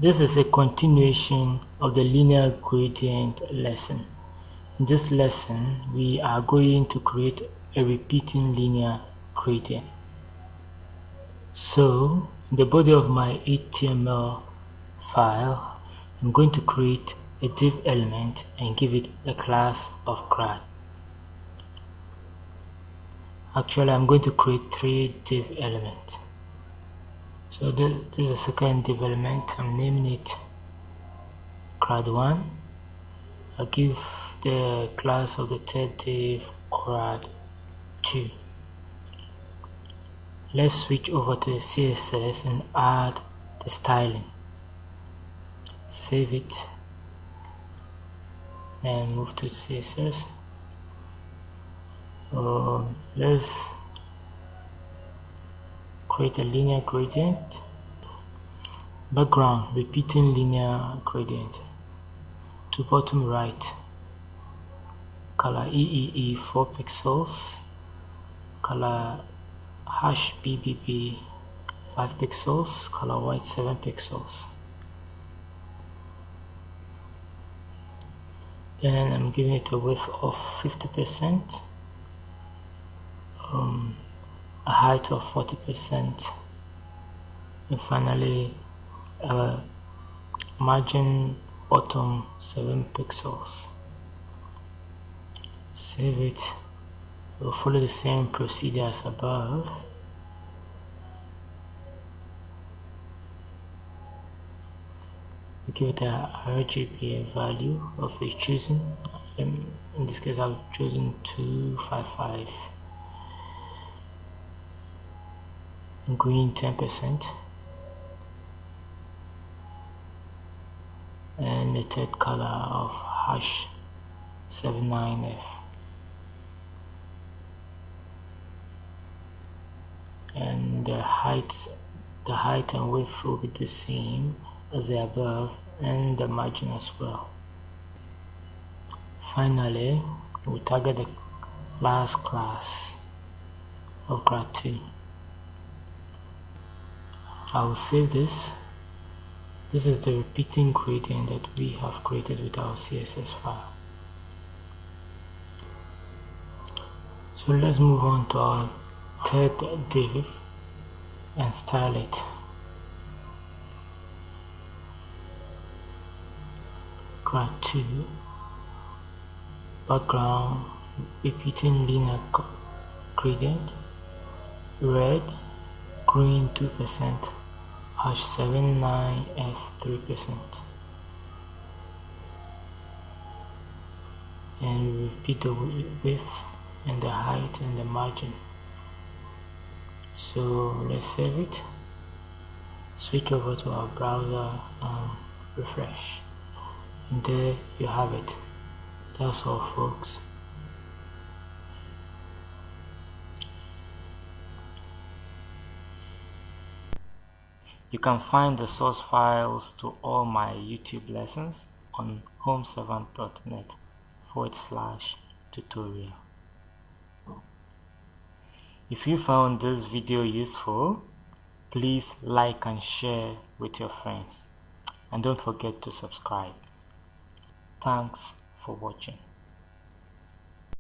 This is a continuation of the linear gradient lesson. In this lesson, we are going to create a repeating linear gradient. So, in the body of my HTML file, I'm going to create a div element and give it a class of grad. Actually, I'm going to create 3 div elements. So this is the second div element. I'm naming it grad1. I'll give the class of the third div grad2. Let's switch over to the CSS and add the styling. Save it and move to CSS. Let's create a linear gradient. Background, repeating linear gradient. To bottom right, color EEE 4 pixels, color hash BBB 5 pixels, color white 7 pixels. Then I'm giving it a width of 50%, a height of 40%, and finally margin bottom 7 pixels. Save it. We'll follow the same procedure as above. We give it a RGBA value of the choosing. In this case, I've chosen 255. Green 10%. And the third color of hash 79F. And the height and width will be the same as the above, and the margin as well. Finally, we target the last class of grad2. I will save this. This is the repeating gradient that we have created with our CSS file. So let's move on to our third div and style it. Grad2, background, repeating linear gradient, red, green 2%, hash 79F 3%. And we repeat the width and the height and the margin. So let's save it, switch over to our browser and refresh. And there you have it. That's all, folks. You can find the source files to all my YouTube lessons on homeservant.net/tutorial. If you found this video useful, please like and share with your friends. And don't forget to subscribe. Thanks for watching.